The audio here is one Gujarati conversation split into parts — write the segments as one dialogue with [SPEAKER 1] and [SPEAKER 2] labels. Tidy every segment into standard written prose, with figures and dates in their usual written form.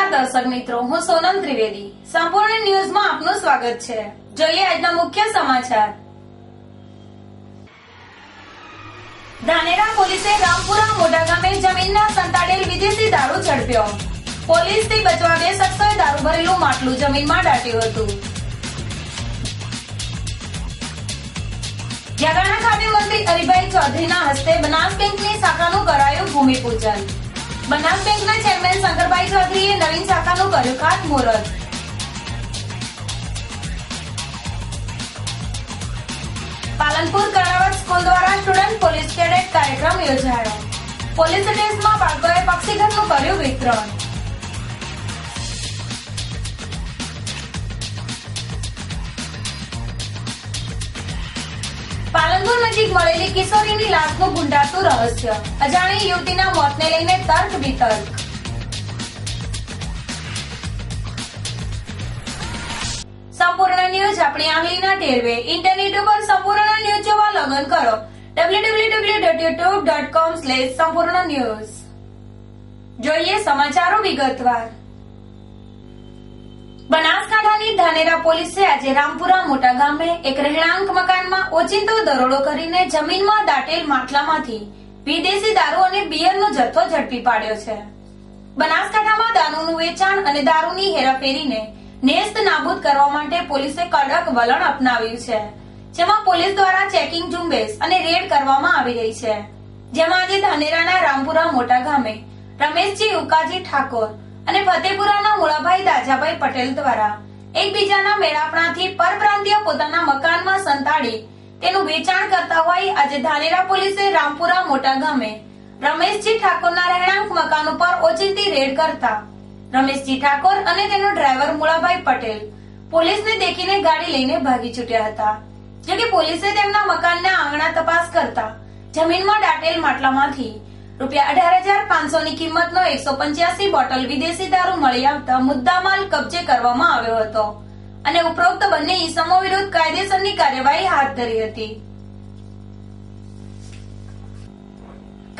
[SPEAKER 1] નમસ્કાર દર્શક મિત્રો, હું સોનમ ત્રિવેદી. સંપૂર્ણ ન્યૂઝમાં આપનું સ્વાગત છે. જોઈએ આજના મુખ્ય સમાચાર. ધાનેરા પોલીસે રામપુરા મોટા ગામે જમીનના સંતાડેલ વિદેશી દારૂ ઝડપ્યો. પોલીસથી બચવા 2 શખ્સોએ દારૂ ભરેલું માટલું જમીનમાં દાટ્યું હતું. જગાણા ખાતે મંત્રી હરિભાઈ ચૌધરીના હસ્તે બનાસ બેંકની શાખાનું કરાયું ભૂમિપૂજન. બનાસ બેંકના ચેરમેન શંકરભાઈ ચૌધરીએ નવીન શાખાનું કર્યું ખાતમુહૂર્ત. પાલનપુર કર્ણાવત સ્કૂલ દ્વારા સ્ટુડન્ટ પોલીસ કેડેટ કાર્યક્રમ યોજાયો. પોલીસ ડ્રેસમાં બાળકોએ પક્ષીઘરનું કર્યું વિતરણ. પાલનપુર નજીક મળેલી કિશોરીની લાશનું ગુંડાતું રહસ્ય. અજાણી યુવતીના મોતને લઈને તર્ક વિતર્ક. સંપૂર્ણ ન્યૂઝ આપણી આંગળીના ટેરવે. ઇન્ટરનેટ ઉપર સંપૂર્ણ ન્યૂઝ જોવા લોગિન કરો www.youtube.com/સંપૂર્ણ જોઈએ સમાચારો વિગતવાર. બનાસકાંઠાની ધાનેરા પોલીસે આજે રામપુરા મોટા ગામે એક રહેણાંક મકાનમાં ઓચિંતો દરોડો કરીને જમીનમાં દાટેલ માટલામાંથી વિદેશી દારૂ અને બિયરનો જથ્થો ઝડપી પાડ્યો છે. બનાસકાંઠામાં દારૂનું વેચાણ અને દારૂની હેરાફેરીને નેસ્ત નાબૂદ કરવા માટે પોલીસે કડક વલણ અપનાવ્યું છે, જેમાં પોલીસ દ્વારા ચેકિંગ ઝુંબેશ અને રેડ કરવામાં આવી રહી છે. જેમાં આજે ધાનેરાના રામપુરા મોટા ગામે રમેશજી ઉકાજી ઠાકોર અને ફતેપુરાના મુળાભાઈ દાજાભાઈ પટેલ દ્વારા એકબીજાના મેળાપણાથી પરપ્રાંતીય પોતાના મકાનમાં સંતાડી તેનું વેચાણ કરતા હોય આજે ધાનેરા પોલીસે રામપુરા મોટા ગામે રમેશજી ઠાકોરના રહેણાંક મકાન ઉપર ઓચિંતી રેડ કરતા રમેશજી ઠાકોર અને તેનો ડ્રાઈવર મુળાભાઈ પટેલ પોલીસને દેખીને ગાડી લઈને ભાગી છૂટ્યા હતા. જોકે પોલીસે તેમના મકાનના આંગણા તપાસ કરતા જમીનમાં દાટેલ માટલામાંથી ₹18,500 ની કિંમતનો 185 બોટલ વિદેશી દારૂ મળી આવતા મુદ્દામાલ કબજે કરવામાં આવ્યો હતો અને ઉપરોક્ત બંને ઈસમો વિરુદ્ધ કાયદેસરની કાર્યવાહી હાથ ધરી હતી.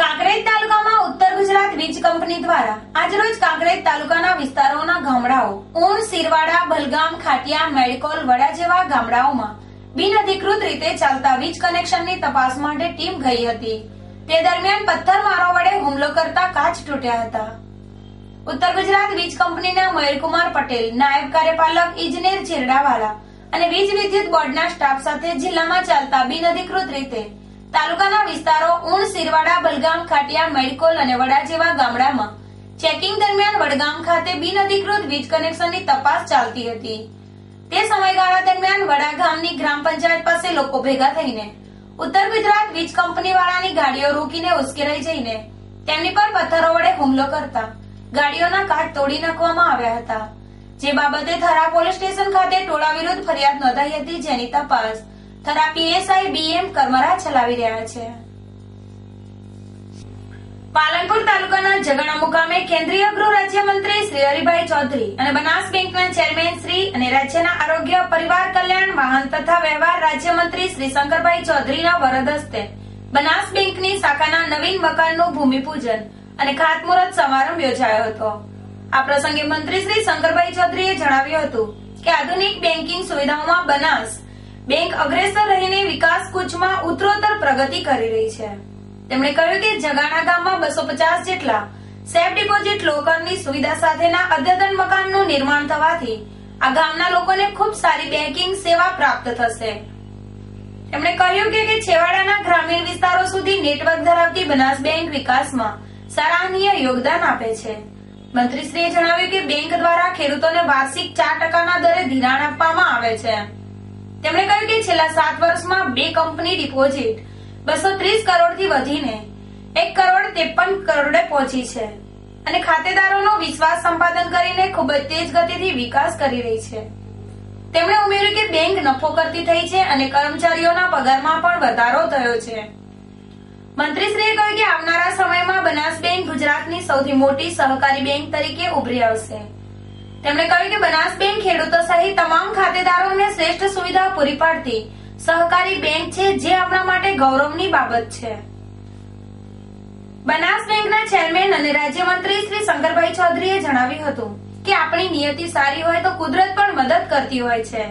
[SPEAKER 1] કાંકરેજ તાલુકામાં ઉત્તર ગુજરાત વીજ કંપની દ્વારા આજરોજ કાંકરેજ તાલુકાના વિસ્તારોના ગામડાઓ ઊણ, સિરવાડા, બલગામ, ખાટિયા, મેડિકોલ, વડા જેવા ગામડાઓમાં બિનઅધિકૃત રીતે ચાલતા વીજ કનેક્શનની તપાસ માટે ટીમ ગઈ હતી. તે દરમિયાન પથ્થરમારો વડે હુમલો કરતા કાચ તૂટ્યા હતા. ઉત્તર ગુજરાત વીજ કંપનીના મયુરકુમાર પટેલ, નાયબ કાર્યપાલક ઇજનેર ચેરડાવાલા અને વીજ વિદ્યુત બોર્ડના સ્ટાફ સાથે જિલ્લામાં ચાલતા બિનઅધિકૃત રીતે તાલુકાના વિસ્તારો ઊણ, સિરવાડા, બલગામ, ખાટિયા, મેડિકોલ અને વડા જેવા ગામડામાં ચેકિંગ દરમિયાન વડગામ ખાતે બિનઅધિકૃત વીજ કનેક્શનની તપાસ ચાલતી હતી. તે સમયગાળા દરમિયાન વડા ગામની ગ્રામ પંચાયત પાસે લોકો ભેગા થઈને ઉત્તર ગુજરાત વીજ કંપની વાળાની ગાડીઓ રોકીને ઉશ્કેરાઈ જઈને તેમની પર પથ્થરો વડે હુમલો કરતા ગાડીઓના કાચ તોડી નાખવામાં આવ્યા હતા. જે બાબતે થરા પોલીસ સ્ટેશન ખાતે ટોળા વિરુદ્ધ ફરિયાદ નોંધાઈ હતી, જેની તપાસ થરા પીએસઆઈ BM કરમરા ચલાવી રહ્યા છે. પાલનપુર તાલુકાના જગાણા મુકામે કેન્દ્રીય ગૃહ રાજ્યમંત્રી શ્રી હરિભાઈ ચૌધરી અને બનાસ બેંકના ચેરમેન શ્રી અને રાજ્યના આરોગ્ય, પરિવાર કલ્યાણ, વાહન તથા વ્યવહાર રાજ્યમંત્રી શ્રી શંકરભાઈ ચૌધરીના વરદ હસ્તે બનાસ બેંકની શાખાના નવીન મકાનનું ભૂમિપૂજન અને ખાતમુહૂર્ત સમારંભ યોજાયો હતો. આ પ્રસંગે મંત્રી શ્રી શંકરભાઈ ચૌધરીએ જણાવ્યું હતું કે આધુનિક બેન્કિંગ સુવિધાઓમાં બનાસ બેંક અગ્રેસર રહીને વિકાસ કૂચમાં ઉત્તરોત્તર પ્રગતિ કરી રહી છે. તેમણે કહ્યું કે જગાણા ગામમાં 250 જેટલા સેફ ડિપોઝિટ લોકરની સુવિધા સાથેના અદ્યતન મકાનનું નિર્માણ થવાથી આ ગામના લોકોને ખૂબ સારી બેન્કિંગ સેવા પ્રાપ્ત થશે. તેમણે કહ્યું કે છેવાડાના ગ્રામીણ વિસ્તારો સુધી નેટવર્ક ધરાવતી બનાસ બેંક વિકાસમાં સરાહનીય યોગદાન આપે છે. મંત્રીશ્રીએ જણાવ્યું કે બેંક દ્વારા ખેડૂતોને વાર્ષિક 4% દરે ધિરાણ આપવામાં આવે છે. તેમણે કહ્યું કે છેલ્લા 7 વર્ષમાં 2 કંપની ડિપોઝિટ 230 કરોડથી વધીને 1,53 કરોડે પહોંચી છે અને ખાતેદારોનો વિશ્વાસ સંપાદન કરીને ખૂબ જ તેજ ગતિથી વિકાસ કરી રહી છે. તેમણે ઉમેર્યું કે બેંક નફો કરતી થઈ છે અને કર્મચારીઓના પગારમાં પણ વધારો થયો છે. મંત્રીશ્રીએ કહ્યું કે આવનારા સમયમાં બનાસ બેંક ગુજરાતની સૌથી મોટી સહકારી બેંક તરીકે ઉભરી આવશે. તેમણે કહ્યું કે બનાસ બેંક ખેડૂતો સહિત તમામ ખાતેદારોને શ્રેષ્ઠ સુવિધા પૂરી પાડતી સહકારી બેંક છે, જે આપણા માટે ગૌરવની બાબત છે. બનાસ બેંકના ચેરમેન અને રાજ્યમંત્રી શ્રી શંકરભાઈ ચૌધરીએ જણાવ્યું હતું કે આપણી નિયતિ સારી હોય તો કુદરત પણ મદદ કરતી હોય છે.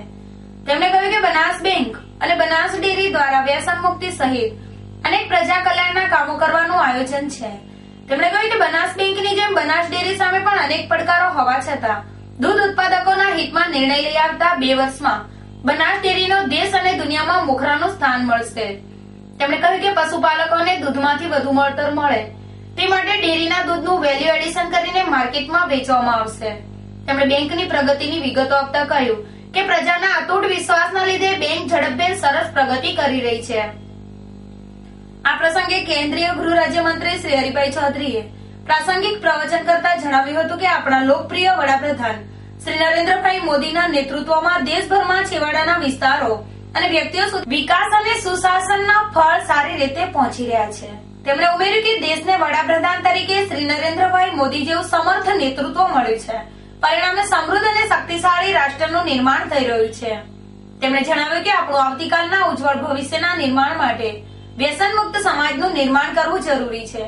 [SPEAKER 1] તેમણે કહ્યું કે બનાસ બેંક અને બનાસ ડેરી દ્વારા વ્યસન મુક્તિ સહિત અનેક પ્રજા કલ્યાણના કામો કરવાનું આયોજન છે. તેમણે કહ્યું કે બનાસ બેંકની જેમ બનાસ ડેરી સામે પણ અનેક પડકારો હોવા છતાં દૂધ ઉત્પાદકોના હિતમાં નિર્ણય લઈ આવતા 2 વર્ષમાં બનાસ ડેરીનો દેશ અને દુનિયામાં મોખરાનું સ્થાન મળશે. તેમણે કહ્યું કે પશુપાલકોને દૂધમાંથી વધુ વળતર મળે તે માટે ડેરીના દૂધનું વેલ્યુ એડિશન કરીને માર્કેટમાં વેચવામાં આવશે. તેમણે બેંકની પ્રગતિની વિગતો આપતા કહ્યું કે પ્રજાના અતૂટ વિશ્વાસના લીધે બેંક ઝડપભેર સરસ પ્રગતિ કરી રહી છે. આ પ્રસંગે કેન્દ્રીય ગૃહ રાજ્યમંત્રી શ્રી હરિભાઈ ચૌધરીએ પ્રાસંગિક પ્રવચન કરતા જણાવ્યું હતું કે આપણા લોકપ્રિય વડાપ્રધાન શ્રી નરેન્દ્રભાઈ મોદીના નેતૃત્વમાં દેશભરમાં છેવાડાના વિસ્તારો અને વ્યક્તિઓ સુધી વિકાસ અને સુશાસનના ફળ સારી રીતે પહોંચી રહ્યા છે. તેમણે ઉમેર્યું કે દેશને વડાપ્રધાન તરીકે શ્રી નરેન્દ્રભાઈ મોદી જેવું સમર્થ નેતૃત્વ મળ્યું છે. પરિણામે સમૃદ્ધ અને શક્તિશાળી રાષ્ટ્રનું નિર્માણ થઈ રહ્યું છે. તેમણે જણાવ્યું કે આપણું આવતીકાલના ઉજ્જવળ ભવિષ્યના નિર્માણ માટે વ્યસન મુક્ત સમાજનું નિર્માણ કરવું જરૂરી છે.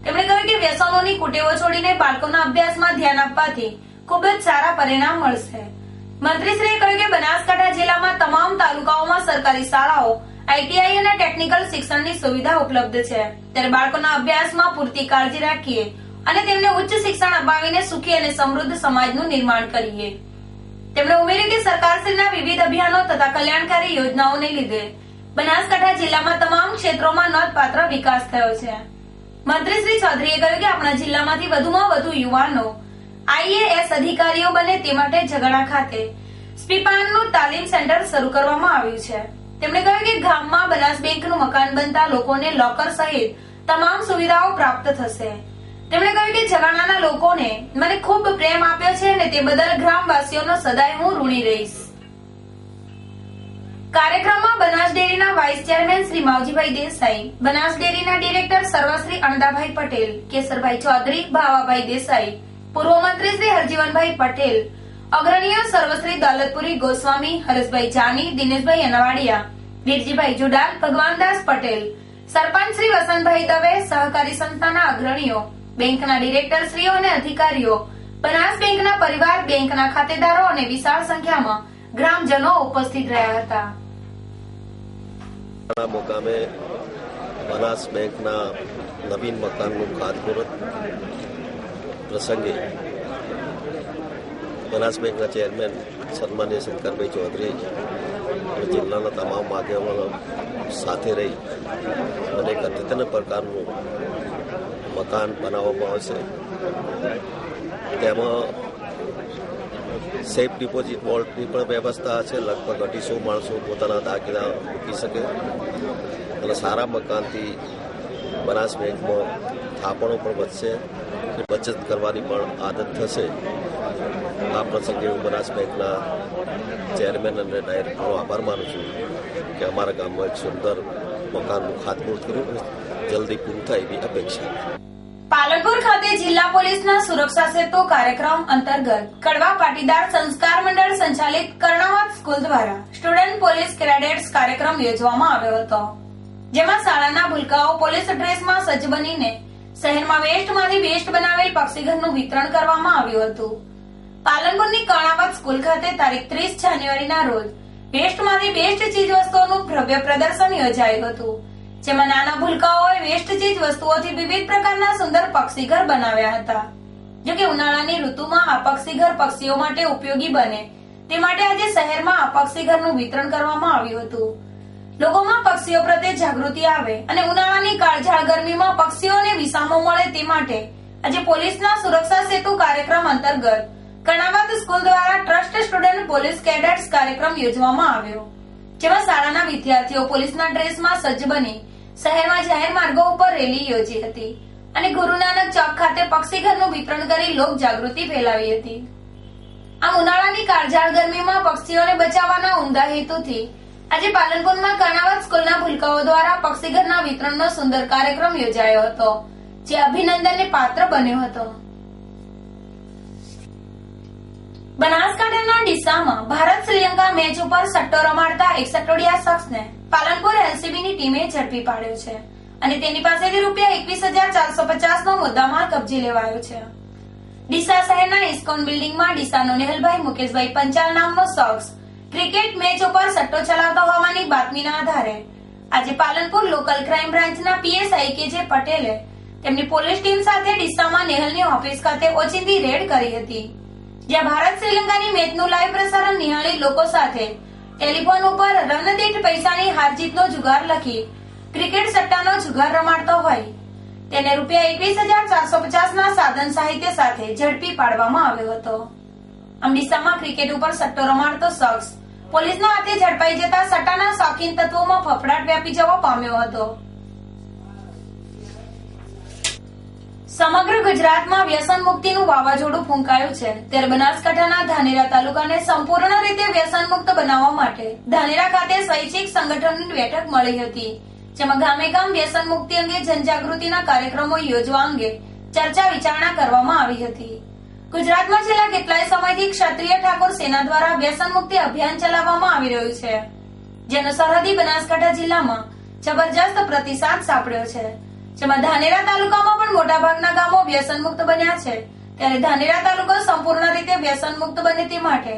[SPEAKER 1] તેમણે કહ્યું કે વ્યસનોની કુટેવો છોડીને બાળકોના અભ્યાસમાં ધ્યાન આપવાથી ખૂબ જ સારા પરિણામ મળશે. મંત્રીશ્રીએ કહ્યું કે બનાસકાંઠા જિલ્લામાં તમામ તાલુકાઓમાં સરકારી શાળાઓ, આઈટીઆઈ અને ટેકનિકલ શિક્ષણની સુવિધા ઉપલબ્ધ છે. ત્યારે બાળકોના અભ્યાસમાં પૂરતી કાળજી રાખીએ અને તેમને ઉચ્ચ શિક્ષણ અપાવીને સુખી અને સમૃદ્ધ સમાજનું નિર્માણ કરીએ. તેમણે ઉમેર્યું કે સરકારશ્રીના વિવિધ અભિયાનો તથા કલ્યાણકારી યોજનાઓને લીધે બનાસકાંઠા જિલ્લામાં તમામ ક્ષેત્રોમાં નોંધપાત્ર વિકાસ થયો છે. મંત્રી શ્રી ચૌધરીએ કહ્યું કે આપણા જિલ્લામાંથી વધુમાં વધુ યુવાનો આઈએએસ અધિકારીઓ બને તે માટે ઝઘડા ખાતે સ્પીપાનનું તાલીમ સેન્ટર શરૂ કરવામાં આવ્યું છે. તેમણે કહ્યું કે ગામમાં બનાસ બેંકનું મકાન બનતા લોકોને લોકર સહિત તમામ સુવિધાઓ પ્રાપ્ત થશે. તેમણે કહ્યું કે જગાણાના લોકોને મને ખૂબ પ્રેમ આપ્યો છે અને તે બદલ ગ્રામવાસીઓનો સદાય હું ઋણી રહીશ. કાર્યક્રમમાં બનાસ ડેરીના વાઇસ ચેરમેન શ્રી માવજીભાઈ દેસાઈ, બનાસ ડેરીના ડિરેક્ટર સર્વશ્રી અણદાભાઈ પટેલ, કેસરભાઈ ચૌધરી, ભાવાભાઈ દેસાઈ, પૂર્વ મંત્રી શ્રી હરજીવનભાઈ પટેલ, અગ્રણીઓ સર્વશ્રી દોલતપુરી ગોસ્વામી, હરેશભાઈ જાની, દિનેશભાઈ અનાવાડિયા, વીરજીભાઈ જુડાલ, ભગવાનદાસ પટેલ, સરપંચ શ્રી વસંતભાઈ દવે, સહકારી સંસ્થાના અગ્રણીઓ, બેંકના ડિરેક્ટરશ્રીઓ અને અધિકારીઓ, બનાસ બેંકના પરિવાર, બેંકના ખાતેદારો અને વિશાળ સંખ્યામાં ગ્રામજનો ઉપસ્થિત રહ્યા હતા.
[SPEAKER 2] મુકામે બનાસ બેંકના નવીન મકાનનું ખાતમુહૂર્ત પ્રસંગે બનાસ બેંકના ચેરમેન સન્માનીય શંકરભાઈ ચૌધરી અને જિલ્લાના તમામ આગેવાનો સાથે રહી અને એક અદ્યતન પ્રકારનું મકાન બનાવવામાં આવશે. તેમાં સેફ ડિપોઝિટ વોલ્ટની પણ વ્યવસ્થા છે. લગભગ 250 માણસો પોતાના દાખલા મૂકી શકે અને સારા મકાનથી બનાસ બેંકમાં થાપણો પણ વધશે, બચત કરવાની પણ આદત થશે. આ પ્રસંગે હું બનાસ બેંકના ચેરમેન અને ડાયરેક્ટરનો આભાર માનું છું કે અમારા ગામમાં એક સુંદર મકાનનું ખાતમુહૂર્ત કર્યું અને જલ્દી પૂરું થાય એવી અપેક્ષા.
[SPEAKER 1] પાલનપુર ખાતે જિલ્લા પોલીસના સુરક્ષા સેતુ કાર્યક્રમ અંતર્ગત કડવા પાટીદાર સંસ્કાર મંડળ સંચાલિત કર્ણાવત સ્કૂલ દ્વારા સ્ટુડન્ટ પોલીસ કેડેટ્સ કાર્યક્રમ યોજવામાં આવ્યો હતો. જેમાં શાળાના ભૂલકાઓ પોલીસ ડ્રેસમાં સજ્જ બનીને શહેરમાં વેસ્ટમાંથી બેસ્ટ બનાવેલ પક્ષીઘરનું વિતરણ કરવામાં આવ્યું હતું. પાલનપુરની કર્ણાવત સ્કૂલ ખાતે તારીખ 30 જાન્યુઆરીના રોજ વેસ્ટમાંથી બેસ્ટ ચીજવસ્તુઓનું ભવ્ય પ્રદર્શન યોજાયું હતું. જેમાં નાના ભૂલકાઓએ વેસ્ટ ચીજ વસ્તુઓથી વિવિધ પ્રકારના સુંદર પક્ષીઘર બનાવ્યા હતા. જોકે ઉનાળાની ઋતુમાં આ પક્ષીઘર પક્ષીઓ માટે ઉપયોગી બને તે માટે આજે શહેરમાં આ પક્ષીઘરનું વિતરણ કરવામાં આવ્યું હતું. લોકોમાં પક્ષીઓ પ્રત્યે જાગૃતિ આવે અને ઉનાળાની કાળઝાળ ગરમીમાં પક્ષીઓને વિસામો મળે તે માટે આજે પોલીસના સુરક્ષા સેતુ કાર્યક્રમ અંતર્ગત કર્ણાવત સ્કૂલ દ્વારા ટ્રસ્ટ સ્ટુડન્ટ પોલીસ કેડેટ્સ કાર્યક્રમ યોજવામાં આવ્યો. જેમાં શાળાના વિદ્યાર્થીઓ પોલીસના ડ્રેસમાં સજ્જ બની શહેરમાં જાહેર માર્ગો ઉપર રેલી યોજી હતી અને ગુરુ નાનક ચોક ખાતે પક્ષીઘરનું વિતરણ કરી લોક જાગૃતિ ફેલાવી હતી. આમ ઉનાળાની કાળઝાળ ગરમીમાં પક્ષીઓને બચાવવાના ઉમદા હેતુથી આજે પાલનપુરમાં કર્ણાવત સ્કૂલના ભૂલકાઓ દ્વારા પક્ષીઘરના વિતરણનો સુંદર કાર્યક્રમ યોજાયો હતો, જે અભિનંદનને પાત્ર બન્યો હતો. બનાસકાંઠાના ડીસામાં ભારત શ્રીલંકા મેચ ઉપર સટ્ટો રમાડતા એક સટ્ટોડિયા શખ્સને પાલનપુર એલસીબીની ટીમે ઝડપી પાડ્યો છે અને તેની પાસેથી રૂપિયા 21,450 નો મુદ્દામાલ કબજે લેવાયો છે. ડીસા શહેરના ઇસ્કોન બિલ્ડિંગમાં ડીસાનો નેહલભાઈ મુકેશભાઈ પંચાલ નામનો શખ્સ ક્રિકેટ મેચ ઉપર સટ્ટો ચલાવતો હોવાની બાતમીના આધારે આજે પાલનપુર લોકલ ક્રાઇમ બ્રાન્ચના પીએસઆઈ કે જે પટેલે તેમની પોલીસ ટીમ સાથે ડીસામાં નેહલની ઓફિસ ખાતે ઓચિંતી રેડ કરી હતી, જ્યાં ભારત શ્રીલંકાની મેચનું લાઈવ પ્રસારણ નિહાળી લોકો સાથે ટેલિફોન ઉપર રનદીઠ પૈસાની હારજીતનો જુગાર લખી ક્રિકેટ સટ્ટાનો જુગાર રમાડતો હોય તેને ₹21,450 ના સાધન સાહિત્ય સાથે ઝડપી પાડવામાં આવ્યો હતો. આમ ડીસામાં ક્રિકેટ ઉપર સટ્ટો રમાડતો શખ્સ પોલીસના હાથે ઝડપાઈ જતા સટ્ટાના શોખીન તત્વોમાં ફફડાટ વ્યાપી જવા પામ્યો હતો. સમગ્ર ગુજરાતમાં વ્યસન મુક્તિનું વાવાઝોડું ફૂંકાયું છે, ત્યારે બનાસકાંઠાના ધાનેરા તાલુકાને સંપૂર્ણ રીતે વ્યસન મુક્ત બનાવવા માટે ધાનેરા ખાતે સ્વૈચ્છિક સંગઠનની બેઠક મળી હતી, જેમાં ગામે ગામ વ્યસન મુક્તિ અંગે જનજાગૃતિના કાર્યક્રમો યોજવા અંગે ચર્ચા વિચારણા કરવામાં આવી હતી. ગુજરાતમાં છેલ્લા કેટલાય સમયથી ક્ષત્રિય ઠાકોર સેના દ્વારા વ્યસન મુક્તિ અભિયાન ચલાવવામાં આવી રહ્યું છે, જેનો સરહદી બનાસકાંઠા જિલ્લામાં જબરજસ્ત પ્રતિસાદ સાંપડ્યો છે, જેમાં ધાનેરા તાલુકામાં પણ મોટાભાગના ગામો વ્યસન મુક્ત બન્યા છે. ત્યારે ધાનેરા તાલુકો સંપૂર્ણ રીતે વ્યસન મુક્ત બને તે માટે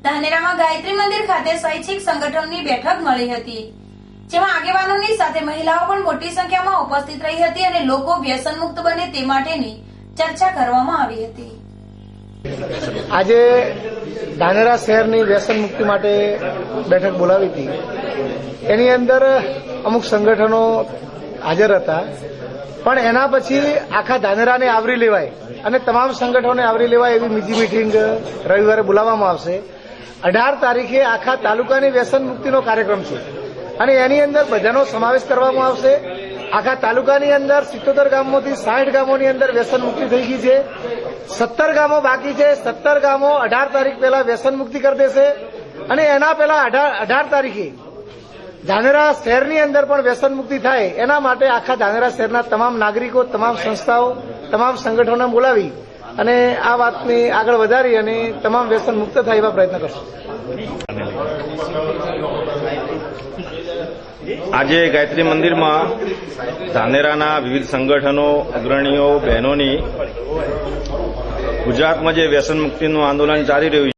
[SPEAKER 1] ધાનેરામાં ગાયત્રી મંદિર ખાતે સ્વૈચ્છિક સંગઠનની બેઠક મળી હતી, જેમાં આગેવાનોની સાથે મહિલાઓ પણ મોટી સંખ્યામાં ઉપસ્થિત રહી હતી અને લોકો વ્યસન મુક્ત બને તે માટેની ચર્ચા કરવામાં આવી હતી.
[SPEAKER 3] આજે ધાનેરા શહેરની વ્યસન મુક્તિ માટે બેઠક બોલાવી હતી. એની અંદર અમુક સંગઠનો હાજર હતા, પણ એના પછી આખા ધાનેરાને આવરી લેવાય અને તમામ સંગઠનોને આવરી લેવાય એવી બીજી મિટિંગ રવિવારે બોલાવવામાં આવશે. 18 તારીખે આખા તાલુકાની વ્યસન મુક્તિનો કાર્યક્રમ છે અને એની અંદર બધાનો સમાવેશ કરવામાં આવશે. આખા તાલુકાની અંદર 77 ગામોથી 60 ગામોની અંદર વ્યસન મુક્તિ થઈ ગઈ છે. 17 ગામો બાકી છે. 17 ગામો 18 તારીખ પહેલા વ્યસન મુક્તિ કરી દેશે અને એના પહેલા 18 તારીખે ધાનેરા શહેરની અંદર પણ વ્યસન મુક્તિ થાય એના માટે આખા ધાનેરા શહેરના તમામ નાગરિકો, તમામ સંસ્થાઓ, તમામ સંગઠનોને બોલાવી અને આ વાતને આગળ વધારી અને તમામ વ્યસન મુક્ત થાય એવા પ્રયત્ન કરશું.
[SPEAKER 4] આજે ગાયત્રી મંદિરમાં ધાનેરાના વિવિધ સંગઠનો, અગ્રણીઓ, બહેનોની ગુજરાતમાં જે વ્યસન મુક્તિનું આંદોલન ચાલી રહ્યું